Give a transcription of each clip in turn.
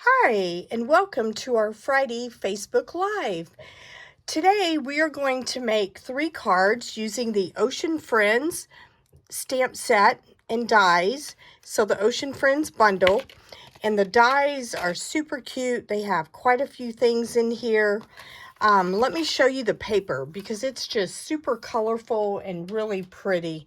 Hi, and welcome to our Friday Facebook Live. Today we are going to make 3 cards using the Ocean Friends stamp set and dies. So the Ocean Friends bundle, and the dies are super cute. They have quite a few things in here. Let me show you the paper because it's just super colorful and really pretty.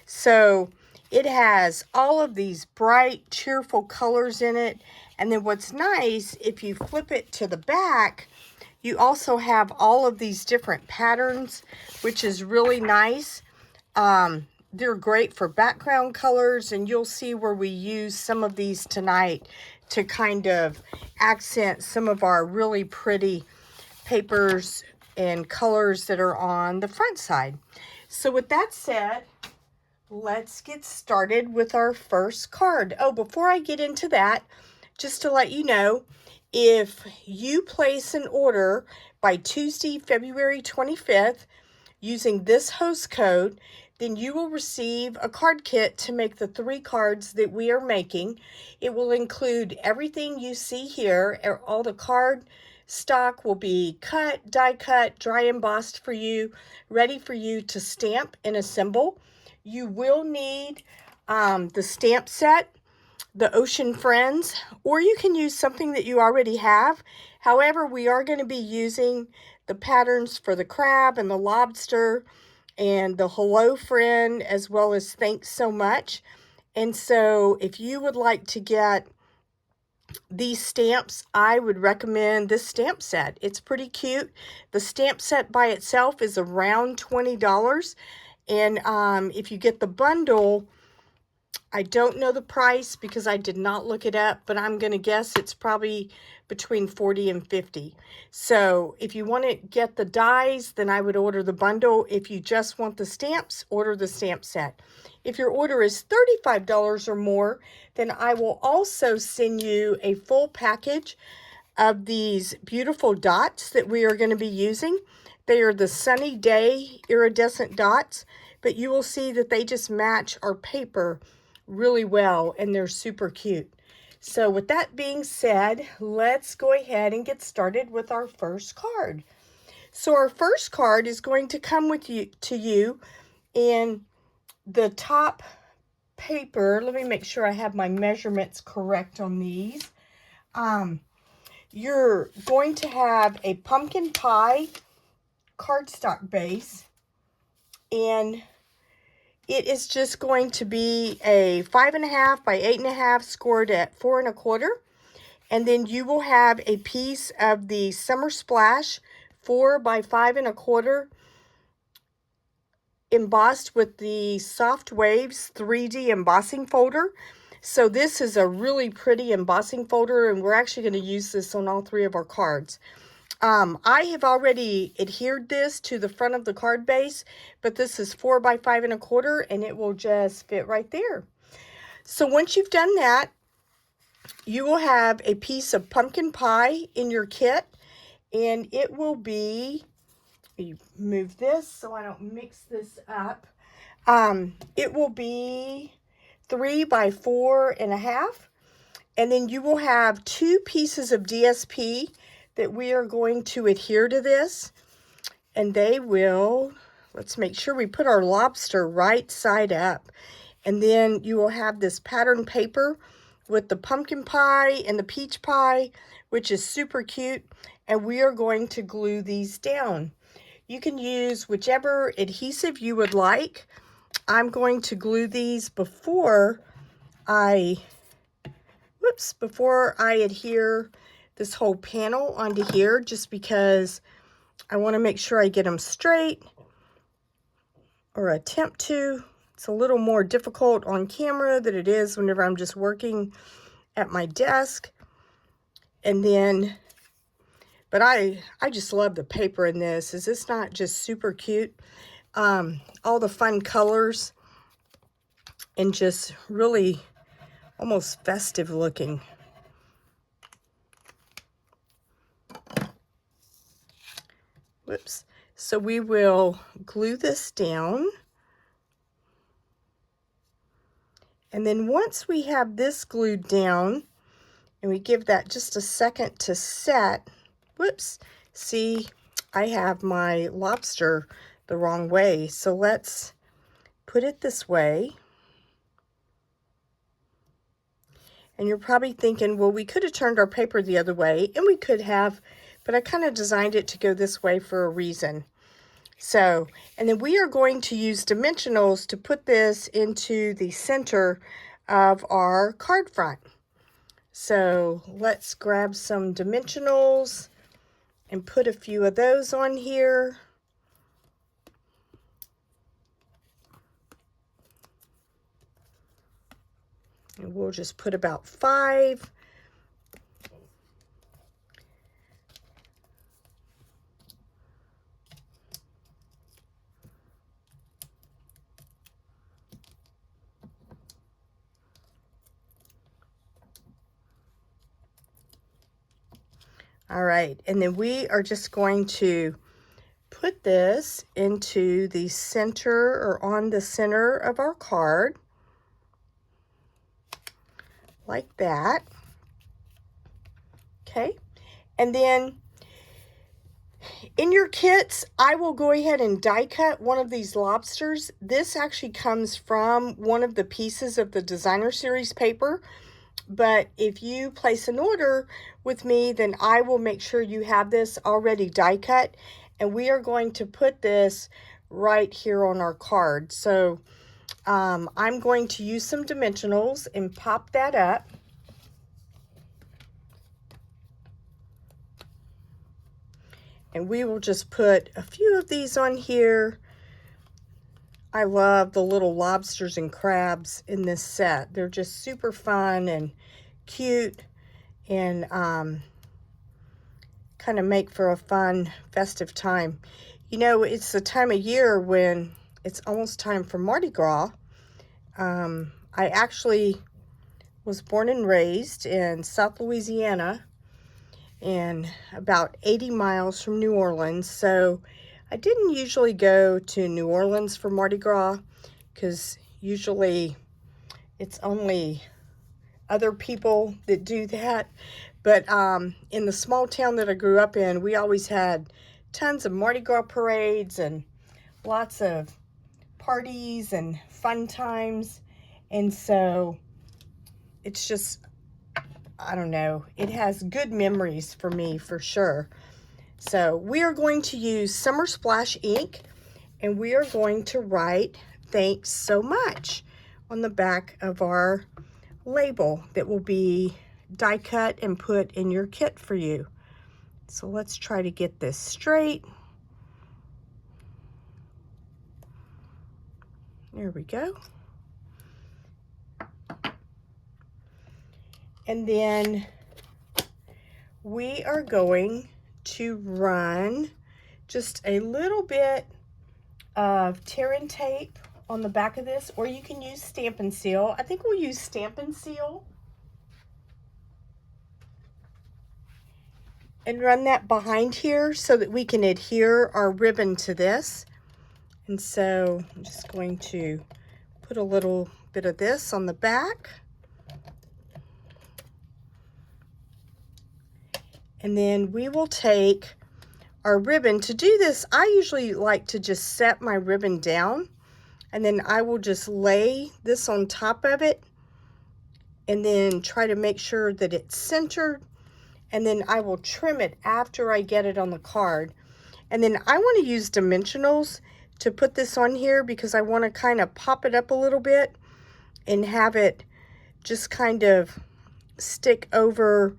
So it has all of these bright, cheerful colors in it. And then what's nice, if you flip it to the back, you also have all of these different patterns, which is really nice. They're great for background colors, and you'll see where we use some of these tonight to kind of accent some of our really pretty papers and colors that are on the front side. So with that said, let's get started with our first card. Oh, before I get into that, just to let you know, if you place an order by Tuesday, February 25th, using this host code, then you will receive a card kit to make the 3 cards that we are making. It will include everything you see here. All the card stock will be cut, die cut, dry embossed for you, ready for you to stamp and assemble. You will need the stamp set, the Ocean Friends, or you can use something that you already have. However, we are going to be using the patterns for the crab and the lobster and the hello friend, as well as thanks so much. And so if you would like to get these stamps, I would recommend this stamp set. It's pretty cute. The stamp set by itself is around $20. And if you get the bundle, I don't know the price because I did not look it up, but I'm going to guess it's probably between $40 and $50. So if you want to get the dies, then I would order the bundle. If you just want the stamps, order the stamp set. If your order is $35 or more, then I will also send you a full package of these beautiful dots that we are going to be using. They are the Sunny Day Iridescent Dots, but you will see that they just match our paper really well, and they're super cute. So with that being said, let's go ahead and get started with our first card. So our first card is going to come with you in the top paper. Let me make sure I have my measurements correct on these. You're going to have a pumpkin pie cardstock base, and it is just going to be a 5.5 by 8.5 scored at 4 1/4. And then you will have a piece of the Summer Splash 4 by 5 1/4 embossed with the Soft Waves 3D embossing folder. So this is a really pretty embossing folder, and we're actually going to use this on all 3 of our cards. I have already adhered this to the front of the card base, but this is 4 by 5 1/4, and it will just fit right there. So once you've done that, you will have a piece of pumpkin pie in your kit, and it will be, you move this so I don't mix this up. It will be 3 by 4 1/2, and then you will have 2 pieces of DSP that we are going to adhere to this, and they will, let's make sure we put our lobster right side up, and then you will have this pattern paper with the pumpkin pie and the peach pie, which is super cute, and we are going to glue these down. You can use whichever adhesive you would like. I'm going to glue these before I adhere this whole panel onto here, just because I want to make sure I get them straight, or attempt to. It's a little more difficult on camera than it is whenever I'm just working at my desk. And then, but I just love the paper in this. Is this not just super cute? All the fun colors and just really almost festive looking. Whoops. So we will glue this down. And then once we have this glued down, And we give that just a second to set. Whoops. See, I have my lobster the wrong way. So let's put it this way. And you're probably thinking, well, we could have turned our paper the other way, and we could have, but I kind of designed it to go this way for a reason. So, and then we are going to use dimensionals to put this into the center of our card front. So let's grab some dimensionals and put a few of those on here. And we'll just put about 5. All right, and then we are just going to put this into the center or on the center of our card, like that. Okay, and then in your kits, I will go ahead and die cut one of these lobsters. This actually comes from one of the pieces of the designer series paper. But if you place an order with me, then I will make sure you have this already die cut. And we are going to put this right here on our card. So I'm going to use some dimensionals and pop that up. And we will just put a few of these on here. I love the little lobsters and crabs in this set. They're just super fun and cute, and kind of make for a fun festive time. You know, it's the time of year when it's almost time for Mardi Gras. I actually was born and raised in South Louisiana, and about 80 miles from New Orleans. So I didn't usually go to New Orleans for Mardi Gras, because usually it's only other people that do that. But in the small town that I grew up in, we always had tons of Mardi Gras parades and lots of parties and fun times. And so it's just, I don't know, it has good memories for me for sure. So we are going to use Summer Splash ink, and we are going to write "Thanks so much" on the back of our label that will be die cut and put in your kit for you. So let's try to get this straight. There we go. And then we are going to run just a little bit of tear and tape on the back of this, or you can use Stampin' Seal. I think we'll use Stampin' Seal. And run that behind here so that we can adhere our ribbon to this. And so I'm just going to put a little bit of this on the back. And then we will take our ribbon. To do this, I usually like to just set my ribbon down, and then I will just lay this on top of it and then try to make sure that it's centered, and then I will trim it after I get it on the card. And then I want to use dimensionals to put this on here, because I want to kind of pop it up a little bit and have it just kind of stick over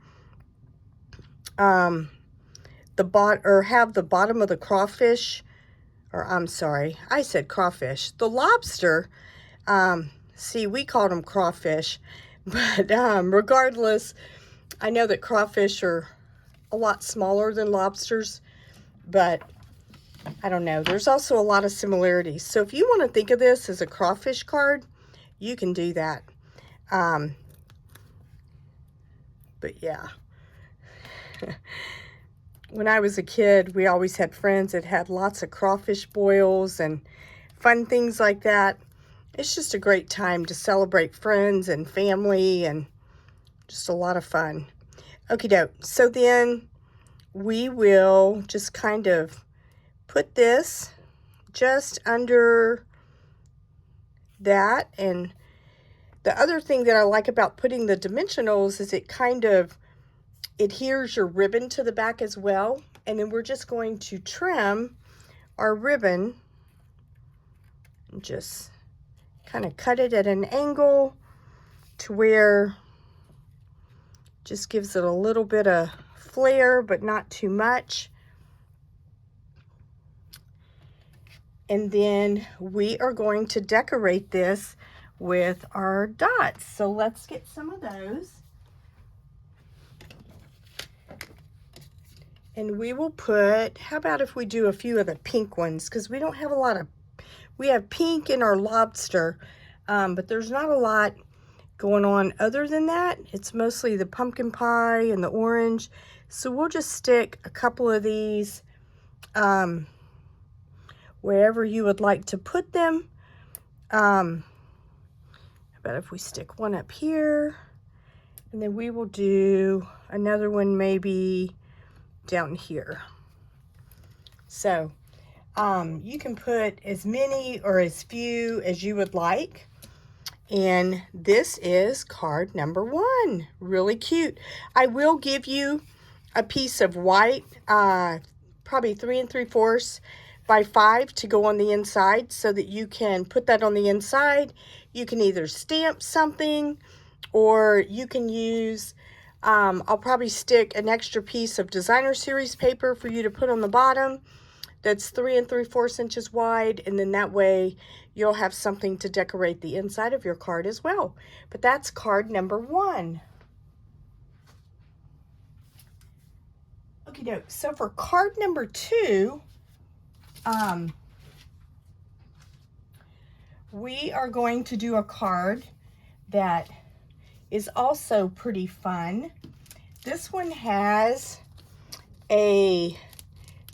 the bottom of the crawfish, or I'm sorry, I said crawfish, the lobster. See, we called them crawfish, but regardless, I know that crawfish are a lot smaller than lobsters, but I don't know, there's also a lot of similarities. So if you want to think of this as a crawfish card, you can do that. But yeah. When I was a kid, we always had friends that had lots of crawfish boils and fun things like that. It's just a great time to celebrate friends and family and Just a lot of fun. Okie doke. So then we will just kind of put this just under that. And the other thing that I like about putting the dimensionals is it kind of adheres your ribbon to the back as well. And then we're just going to trim our ribbon and just kind of cut it at an angle to where just gives it a little bit of flair, but not too much. And then we are going to decorate this with our dots. So let's get some of those. And we will put, how about if we do a few of the pink ones? Because we don't have a lot of, we have pink in our lobster, but there's not a lot going on other than that. It's mostly the pumpkin pie and the orange. So we'll just stick a couple of these wherever you would like to put them. How about if we stick one up here, and then we will do another one maybe down here. So you can put as many or as few as you would like. And this is card number 1. Really cute. I will give you a piece of white, probably 3 3/4 by 5 to go on the inside so that you can put that on the inside. You can either stamp something or you can use, I'll probably stick an extra piece of designer series paper for you to put on the bottom. That's 3 3/4 inches wide, and then that way you'll have something to decorate the inside of your card as well. But that's card number 1. Okie doke. So for card number 2, we are going to do a card that is also pretty fun. This one has a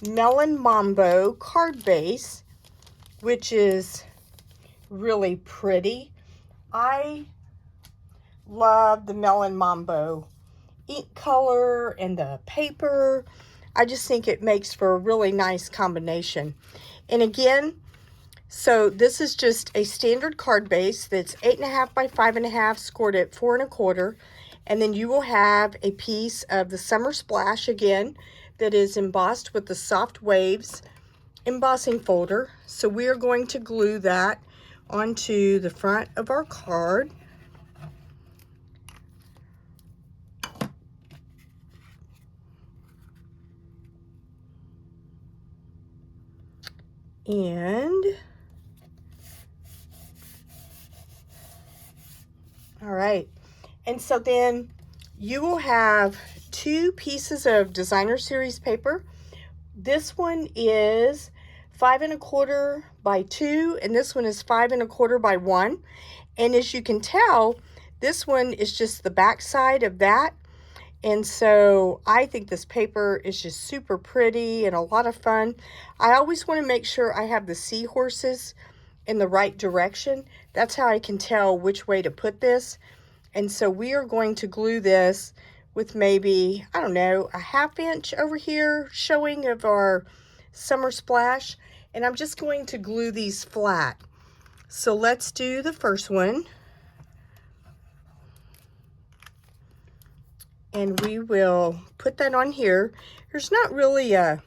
Melon Mambo card base, which is really pretty. I love the Melon Mambo ink color and the paper. I just think it makes for a really nice combination. And again, so this is just a standard card base that's 8.5 by 5.5, scored at 4 1/4. And then you will have a piece of the Summer Splash again that is embossed with the Soft Waves embossing folder. So we are going to glue that onto the front of our card. And all right, and so then you will have 2 pieces of designer series paper. This one is 5 1/4 by 2, and this one is 5 1/4 by 1. And as you can tell, this one is just the back side of that. And so I think this paper is just super pretty and a lot of fun. I always want to make sure I have the seahorses in the right direction. That's how I can tell which way to put this. And so we are going to glue this with maybe, I don't know, a 1/2 inch over here showing of our Summer Splash. And I'm just going to glue these flat. So let's do the first one. And we will put that on here. There's not really a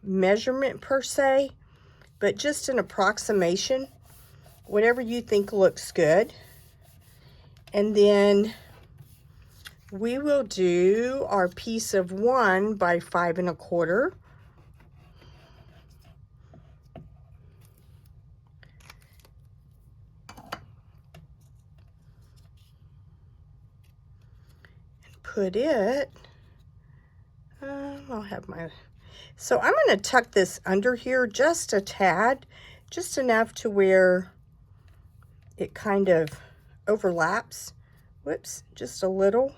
measurement per se, but just an approximation, whatever you think looks good. And then we will do our piece of 1 by 5 1/4. Put it, I'll have my, so I'm going to tuck this under here just a tad, just enough to where it kind of overlaps. Whoops, just a little.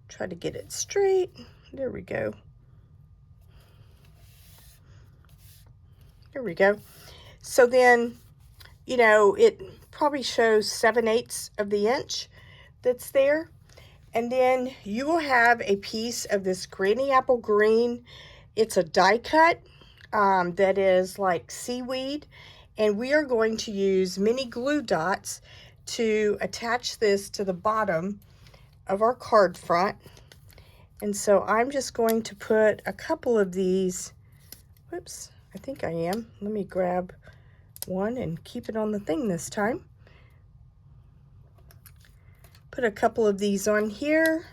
Try to get it straight. There we go. There we go. So then, you know, it probably shows 7/8 of the inch that's there. And then you will have a piece of this granny apple green. It's a die cut that is like seaweed. And we are going to use mini glue dots to attach this to the bottom of our card front. And so I'm just going to put a couple of these. Whoops, I think I am. Let me grab one and keep it on the thing this time. Put a couple of these on here.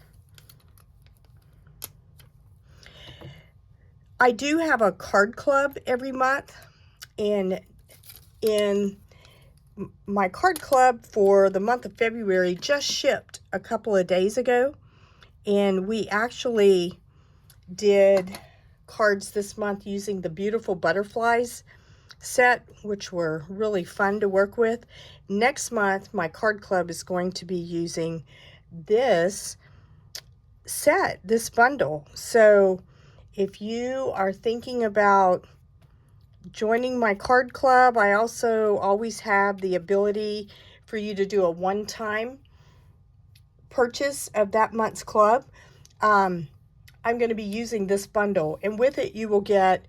I do have a card club every month, and in my card club for the month of February just shipped a couple of days ago, and we actually did cards this month using the Beautiful Butterflies set, which were really fun to work with. Next month, my card club is going to be using this set, this bundle. So if you are thinking about joining my card club, I also always have the ability for you to do a one-time purchase of that month's club. I'm going to be using this bundle, and with it you will get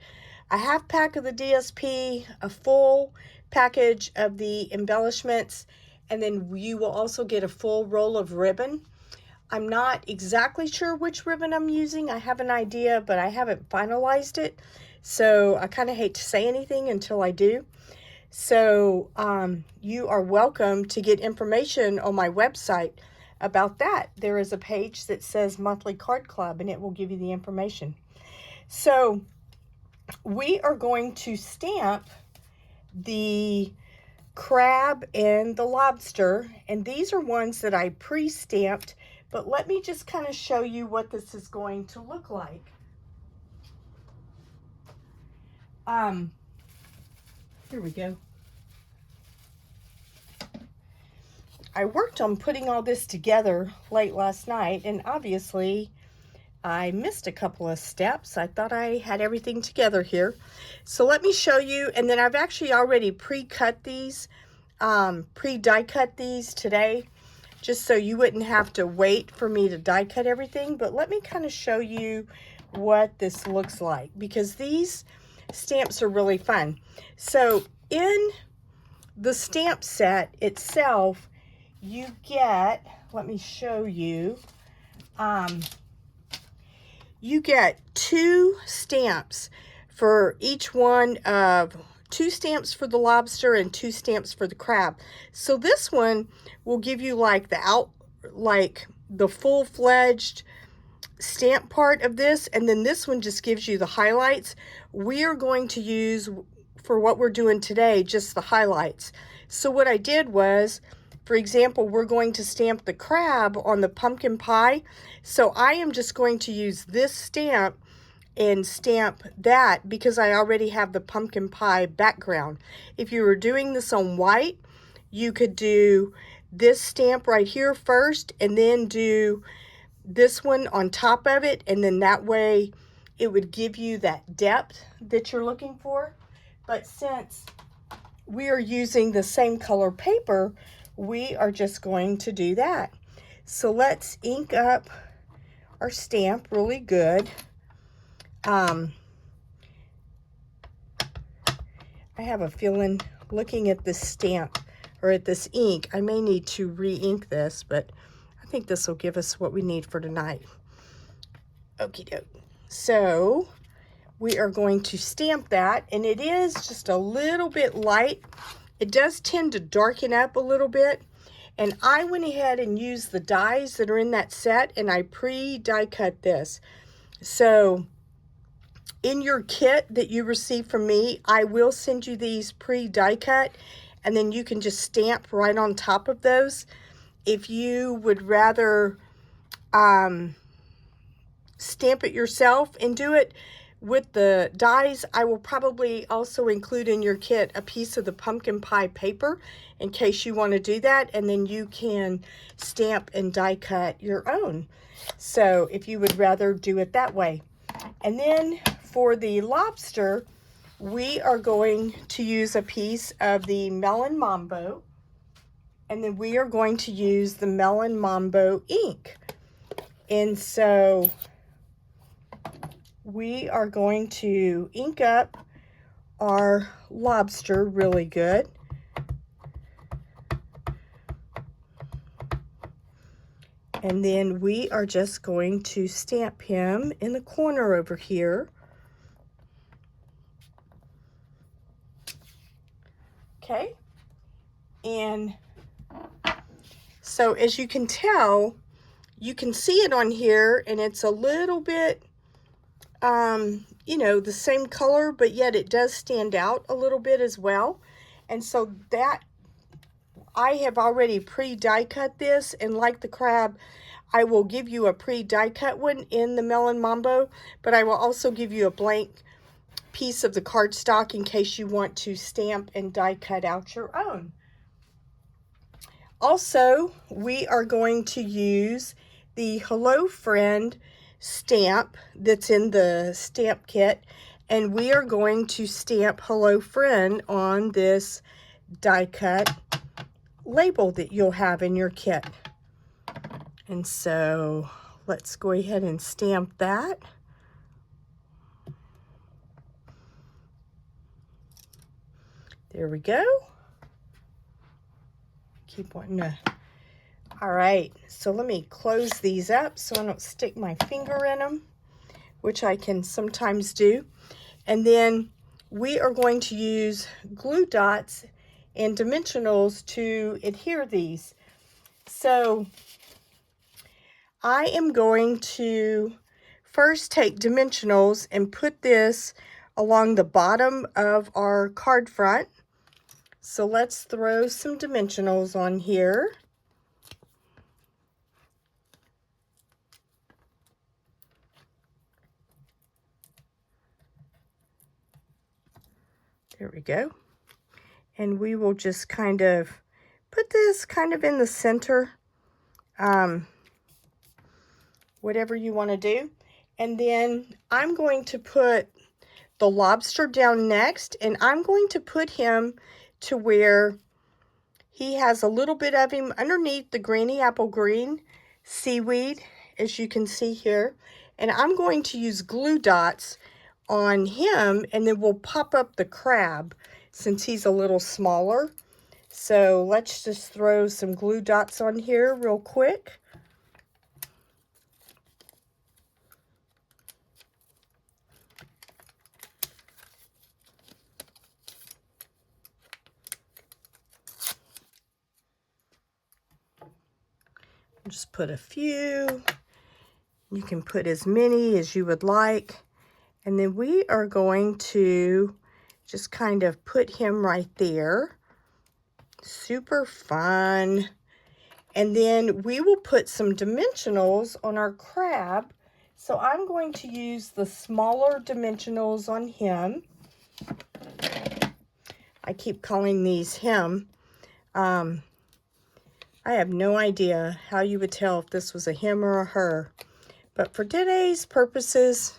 a half pack of the DSP, a full package of the embellishments, and then you will also get a full roll of ribbon. I'm not exactly sure which ribbon I'm using. I have an idea, but I haven't finalized it. So I kind of hate to say anything until I do. So you are welcome to get information on my website about that. There is a page that says Monthly Card Club, and it will give you the information. So we are going to stamp the crab and the lobster, and these are ones that I pre-stamped, but let me just kind of show you what this is going to look like. Here we go. I worked on putting all this together late last night, and obviously I missed a couple of steps. I thought I had everything together here. So let me show you, and then I've actually already pre-cut these, die cut these today, just so you wouldn't have to wait for me to die cut everything. But let me kind of show you what this looks like, because these stamps are really fun. So in the stamp set itself, you get, let me show you, you get 2 stamps for each one of, 2 stamps for the lobster and 2 stamps for the crab. So this one will give you like the full-fledged stamp part of this, and then this one just gives you the highlights. We are going to use, for what we're doing today, just the highlights. So what I did was, for example, we're going to stamp the crab on the pumpkin pie. So I am just going to use this stamp and stamp that because I already have the pumpkin pie background. If you were doing this on white, you could do this stamp right here first and then do this one on top of it, and then that way it would give you that depth that you're looking for. But since we are using the same color paper, we are just going to do that. So let's ink up our stamp really good. I have a feeling, looking at this stamp, or at this ink, I may need to re-ink this, but I think this will give us what we need for tonight. Okie doke. So we are going to stamp that, and it is just a little bit light. It does tend to darken up a little bit, and I went ahead and used the dies that are in that set, and I pre-die cut this. So in your kit that you receive from me, I will send you these pre-die cut, and then you can just stamp right on top of those. If you would rather stamp it yourself and do it with the dies, I will probably also include in your kit a piece of the pumpkin pie paper in case you want to do that, and then you can stamp and die cut your own. So if you would rather do it that way. And then for the lobster, we are going to use a piece of the Melon Mambo, and then we are going to use the Melon Mambo ink. And so we are going to ink up our lobster really good. And then we are just going to stamp him in the corner over here. Okay. And so as you can tell, you can see it on here, and it's a little bit, you know, the same color, but yet it does stand out a little bit as well. And so that, I have already pre-die cut this, and like the crab, I will give you a pre-die cut one in the Melon Mambo, but I will also give you a blank piece of the cardstock in case you want to stamp and die cut out your own. Also, we are going to use the Hello Friend stamp that's in the stamp kit, and we are going to stamp Hello Friend on this die cut label that you'll have in your kit. And so let's go ahead and stamp that. There we go. Keep wanting to. All right, so let me close these up so I don't stick my finger in them, which I can sometimes do. And then we are going to use glue dots and dimensionals to adhere these. So I am going to first take dimensionals and put this along the bottom of our card front. So let's throw some dimensionals on here. There we go. And we will just kind of put this kind of in the center, whatever you want to do. And then I'm going to put the lobster down next, and I'm going to put him to where he has a little bit of him underneath the granny apple green seaweed, as you can see here. And I'm going to use glue dots on him, and then we'll pop up the crab since he's a little smaller. So let's just throw some glue dots on here real quick. Just put a few. You can put as many as you would like. And then we are going to just kind of put him right there. Super fun. And then we will put some dimensionals on our crab. So I'm going to use the smaller dimensionals on him. I keep calling these him. I have no idea how you would tell if this was a him or a her. But for today's purposes,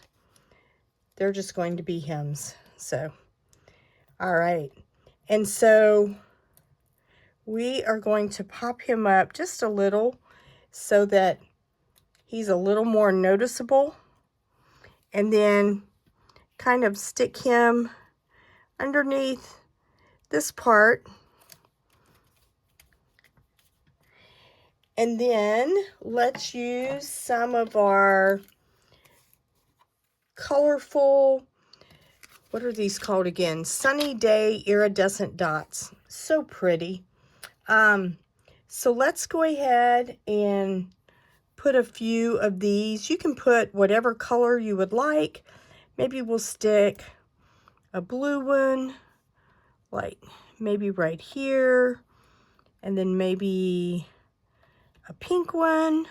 they're just going to be hems. So, all right. And so we are going to pop him up just a little so that he's a little more noticeable. And then kind of stick him underneath this part. And then let's use some of our colorful, what are these called again? Sunny Day Iridescent Dots. So pretty. So let's go ahead and put a few of these. You can put whatever color you would like. Maybe we'll stick a blue one, like maybe right here, and then maybe a pink one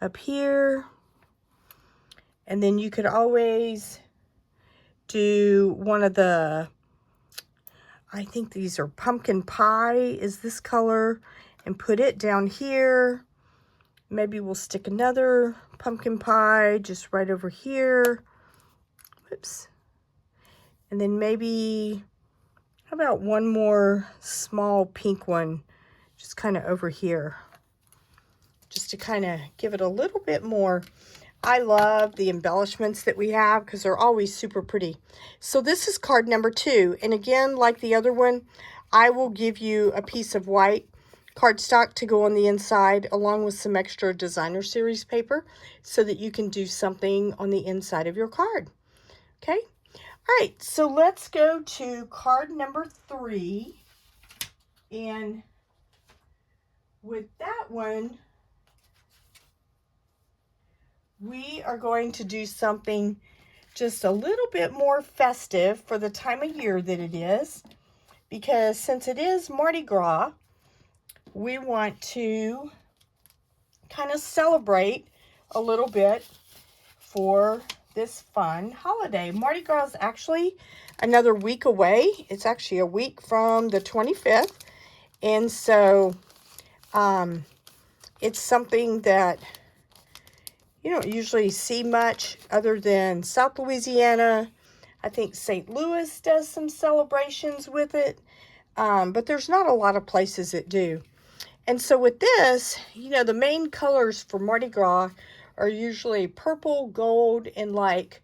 up here. And then you could always do one of the, I think these are pumpkin pie is this color, and put it down here. Maybe we'll stick another pumpkin pie just right over here. Whoops. And then maybe, how about one more small pink one just kind of over here. just to kind of give it a little bit more. I love the embellishments that we have because they're always super pretty. So this is card number 2. And again, like the other one, I will give you a piece of white cardstock to go on the inside along with some extra designer series paper so that you can do something on the inside of your card. Okay? All right, so let's go to card number 3. And with that one, we are going to do something just a little bit more festive for the time of year that it is, because since it is Mardi Gras, we want to kind of celebrate a little bit for this fun holiday. Mardi Gras is actually another week away. It's actually a week from the 25th, and so it's something that you don't usually see much other than South Louisiana. I think St. Louis does some celebrations with it, but there's not a lot of places that do. And so with this, you know, the main colors for Mardi Gras are usually purple, gold, and like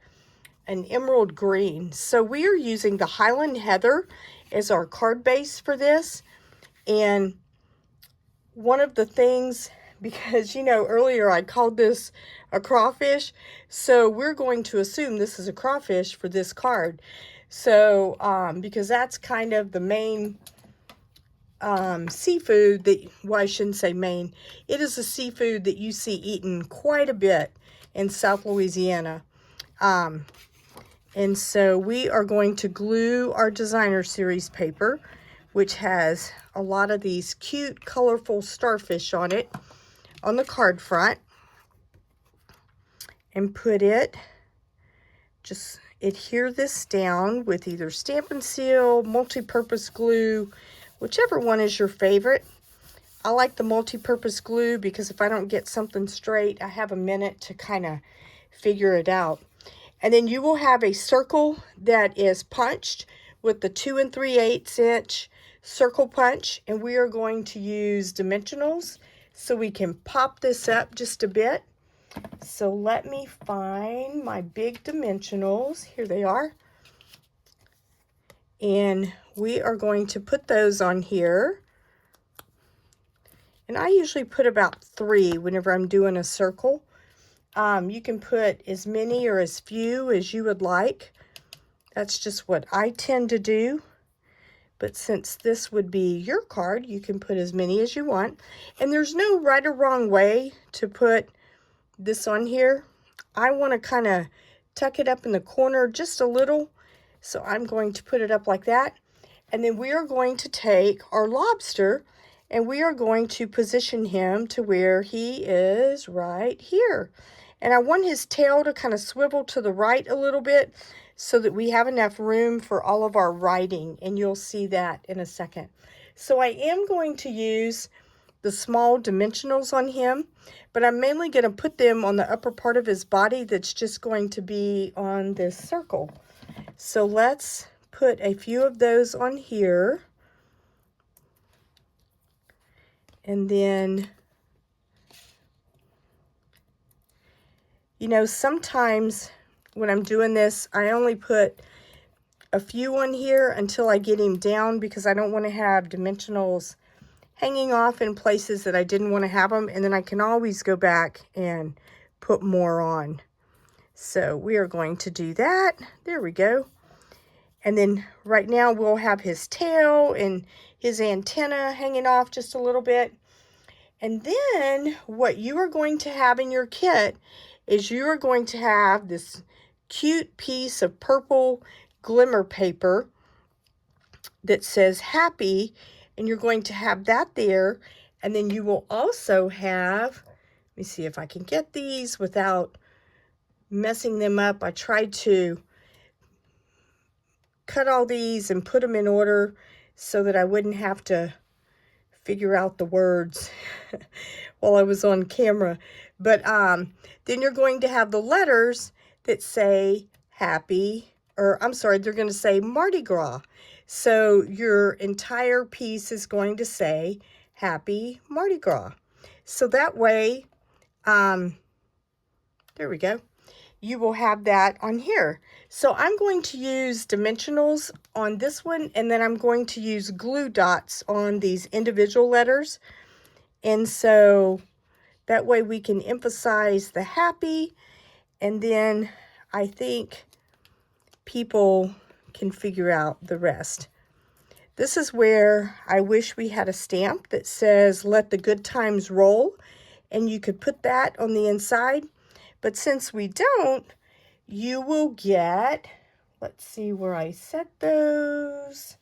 an emerald green. So we are using the Highland Heather as our card base for this. And one of the things, because, you know, earlier I called this a crawfish, so we're going to assume this is a crawfish for this card. So, because that's kind of the main seafood that, well, I shouldn't say main. It is a seafood that you see eaten quite a bit in South Louisiana. And so we are going to glue our designer series paper, which has a lot of these cute, colorful starfish on it, on the card front, and put it, just adhere this down with either Stampin' Seal, multi-purpose glue, whichever one is your favorite. I like the multi-purpose glue because if I don't get something straight, I have a minute to kind of figure it out. And then you will have a circle that is punched with the 2 3/8 inch circle punch, and we are going to use dimensionals so we can pop this up just a bit. So let me find my big dimensionals. Here they are. And we are going to put those on here. And I usually put about 3 whenever I'm doing a circle. You can put as many or as few as you would like. That's just what I tend to do. But since this would be your card, you can put as many as you want. And there's no right or wrong way to put this on here. I want to kind of tuck it up in the corner just a little. So I'm going to put it up like that. And then we are going to take our lobster and we are going to position him to where he is right here. And I want his tail to kind of swivel to the right a little bit so that we have enough room for all of our writing. And you'll see that in a second. So I am going to use the small dimensionals on him, but I'm mainly going to put them on the upper part of his body that's just going to be on this circle. So let's put a few of those on here. And then, you know, sometimes when I'm doing this, I only put a few on here until I get him down because I don't want to have dimensionals hanging off in places that I didn't want to have them, and then I can always go back and put more on. So we are going to do that. There we go. And then right now we'll have his tail and his antenna hanging off just a little bit. And then what you are going to have in your kit is you are going to have this cute piece of purple glimmer paper that says happy, and you're going to have that there. And then you will also have, let me see if I can get these without messing them up. I tried to cut all these and put them in order so that I wouldn't have to figure out the words while I was on camera. But then you're going to have the letters that say happy, or I'm sorry, they're going to say Mardi Gras. So your entire piece is going to say Happy Mardi Gras. So that way, there we go. You will have that on here. So I'm going to use dimensionals on this one, and then I'm going to use glue dots on these individual letters. And so that way we can emphasize the happy, and then I think people can figure out the rest. This is where I wish we had a stamp that says, "Let the good times roll," and you could put that on the inside. But since we don't, you will get, let's see where I set those.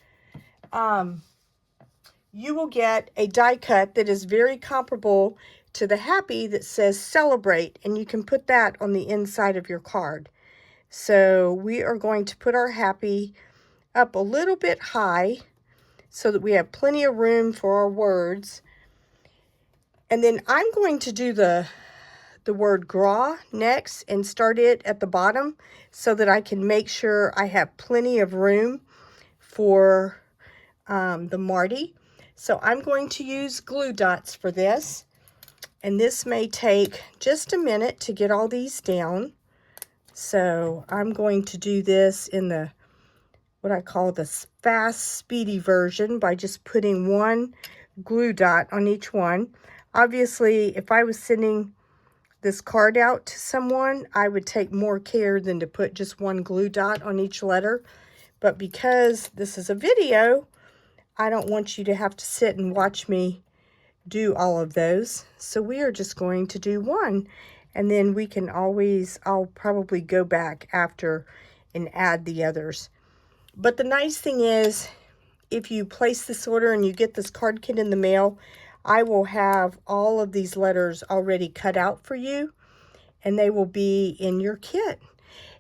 You will get a die cut that is very comparable to the happy that says "Celebrate," and you can put that on the inside of your card. So we are going to put our happy up a little bit high so that we have plenty of room for our words. And then I'm going to do the word "gras" next and start it at the bottom so that I can make sure I have plenty of room for the Marty. So I'm going to use glue dots for this, and this may take just a minute to get all these down. So I'm going to do this in the what I call the fast, speedy version by just putting one glue dot on each one. Obviously, if I was sending this card out to someone, I would take more care than to put just one glue dot on each letter. But because this is a video, I don't want you to have to sit and watch me do all of those. So we are just going to do one. And then we can always, I'll probably go back after and add the others. But the nice thing is, if you place this order and you get this card kit in the mail, I will have all of these letters already cut out for you, and they will be in your kit.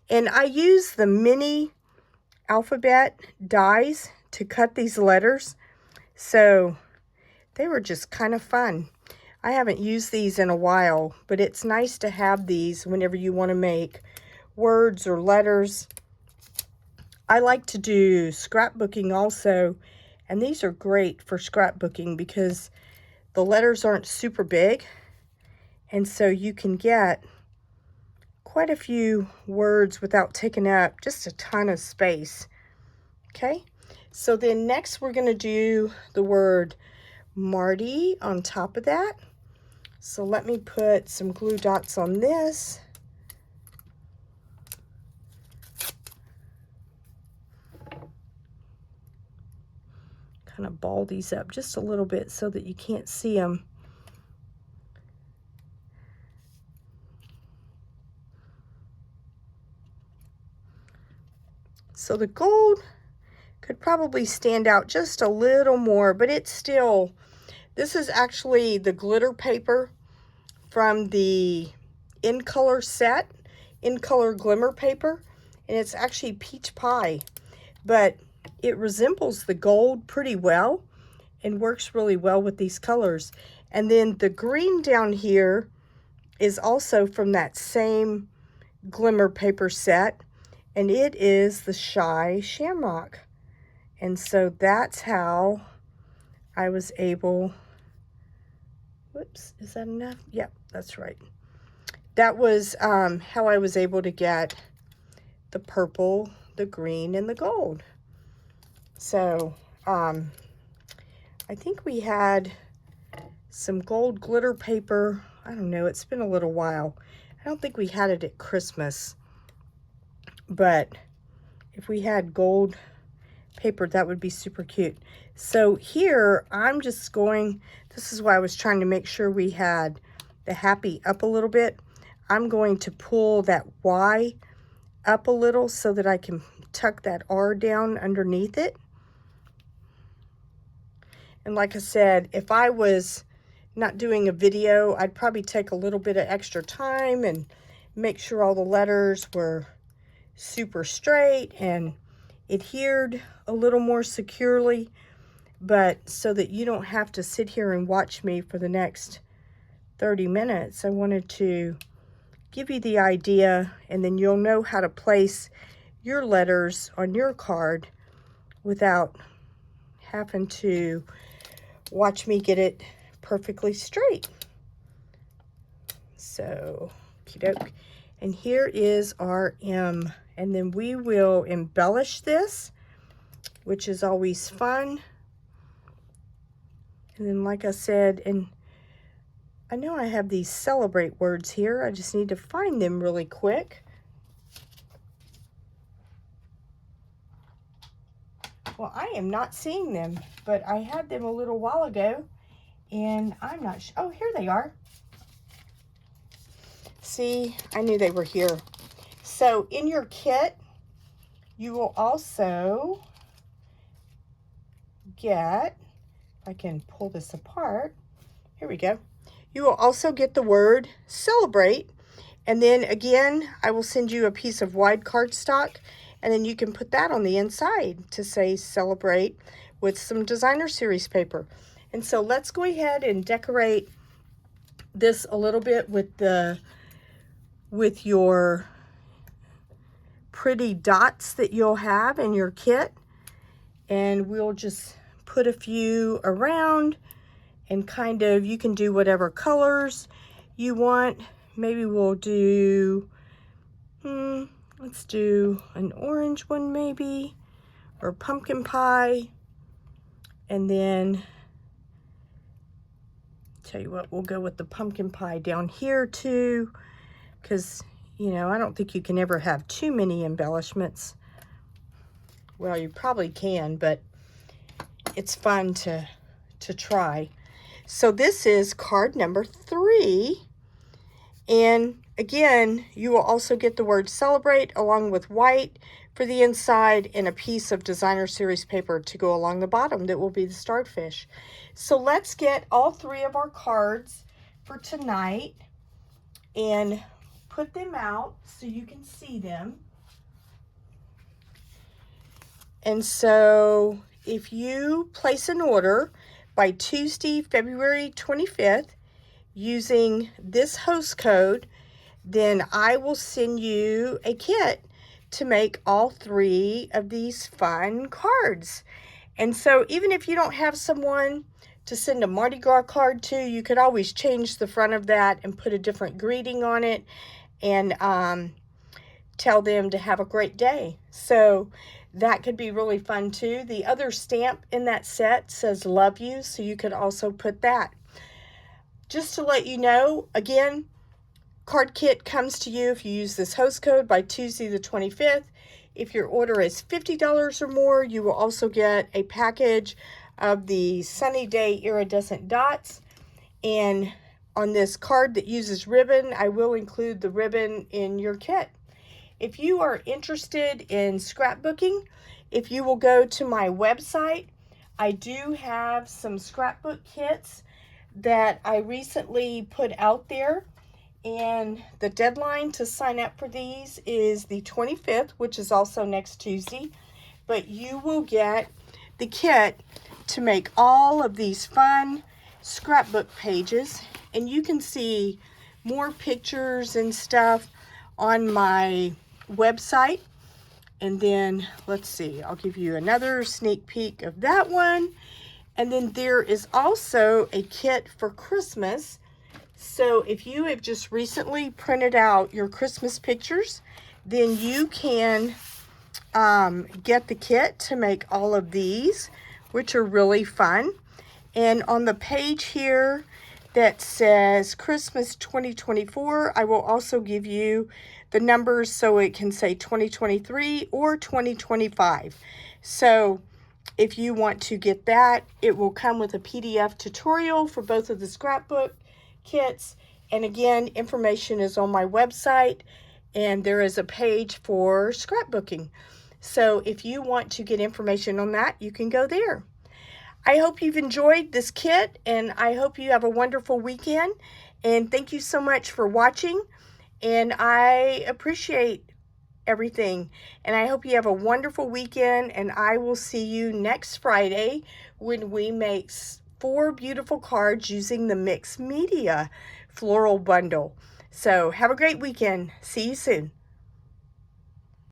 And I use the mini alphabet dies to cut these letters, so they were just kind of fun. I haven't used these in a while, but it's nice to have these whenever you want to make words or letters. I like to do scrapbooking also, and these are great for scrapbooking because the letters aren't super big, and so you can get quite a few words without taking up just a ton of space. Okay, so then next we're going to do the word Marty on top of that. So let me put some glue dots on this. Kind of ball these up just a little bit so that you can't see them. So the gold could probably stand out just a little more, but it's still, this is actually the glitter paper from the In Color set, In Color Glimmer paper, and it's actually peach pie, but it resembles the gold pretty well and works really well with these colors. And then the green down here is also from that same glimmer paper set, and it is the Shy Shamrock. And so that's how I was able, whoops, is that enough? Yep, that's right. That was how I was able to get the purple, the green, and the gold. So I think we had some gold glitter paper. I don't know, it's been a little while. I don't think we had it at Christmas, but if we had gold paper, that would be super cute. So here I'm just going, this is why I was trying to make sure we had the happy up a little bit. I'm going to pull that Y up a little so that I can tuck that R down underneath it. And like I said, if I was not doing a video, I'd probably take a little bit of extra time and make sure all the letters were super straight and adhered a little more securely, but so that you don't have to sit here and watch me for the next 30 minutes, I wanted to give you the idea, and then you'll know how to place your letters on your card without having to watch me get it perfectly straight. So, okey-doke. And here is our M. And then we will embellish this, which is always fun. And then, like I said, and I know I have these celebrate words here. I just need to find them really quick. Well, I am not seeing them, but I had them a little while ago, and I'm not sure. Oh, here they are. See, I knew they were here. So in your kit, you will also get, if I can pull this apart, here we go. You will also get the word celebrate. And then again, I will send you a piece of wide cardstock, and then you can put that on the inside to say celebrate with some designer series paper. And so let's go ahead and decorate this a little bit with your pretty dots that you'll have in your kit. And we'll just put a few around, and kind of, you can do whatever colors you want. Maybe we'll do, let's do an orange one maybe, or pumpkin pie. And then, tell you what, we'll go with the pumpkin pie down here too, because, you know, I don't think you can ever have too many embellishments. Well, you probably can, but it's fun to try. So this is card number 3. And again, you will also get the word celebrate along with white for the inside and a piece of designer series paper to go along the bottom that will be the starfish. So let's get all 3 of our cards for tonight and put them out so you can see them. And so if you place an order by Tuesday, February 25th, using this host code, then I will send you a kit to make all 3 of these fun cards. And so even if you don't have someone to send a Mardi Gras card to, you could always change the front of that and put a different greeting on it and tell them to have a great day. So that could be really fun too. The other stamp in that set says love you, so you could also put that. Just to let you know, again, card kit comes to you if you use this host code by Tuesday the 25th. If your order is $50 or more, you will also get a package of the Sunny Day Iridescent Dots. And on this card that uses ribbon, I will include the ribbon in your kit. If you are interested in scrapbooking, if you will go to my website, I do have some scrapbook kits that I recently put out there, and the deadline to sign up for these is the 25th, which is also next Tuesday. But you will get the kit to make all of these fun scrapbook pages, and you can see more pictures and stuff on my website. And then let's see, I'll give you another sneak peek of that one. And then there is also a kit for Christmas. So if you have just recently printed out your Christmas pictures, then you can get the kit to make all of these, which are really fun. And on the page here that says Christmas 2024, I will also give you the numbers so it can say 2023 or 2025. So if you want to get that, it will come with a PDF tutorial for both of the scrapbook kits. And again, information is on my website, and there is a page for scrapbooking. So if you want to get information on that, you can go there. I hope you've enjoyed this kit, and I hope you have a wonderful weekend. And thank you so much for watching, and I appreciate everything. And I hope you have a wonderful weekend, and I will see you next Friday when we make 4 beautiful cards using the mixed media floral bundle. So have a great weekend. See you soon.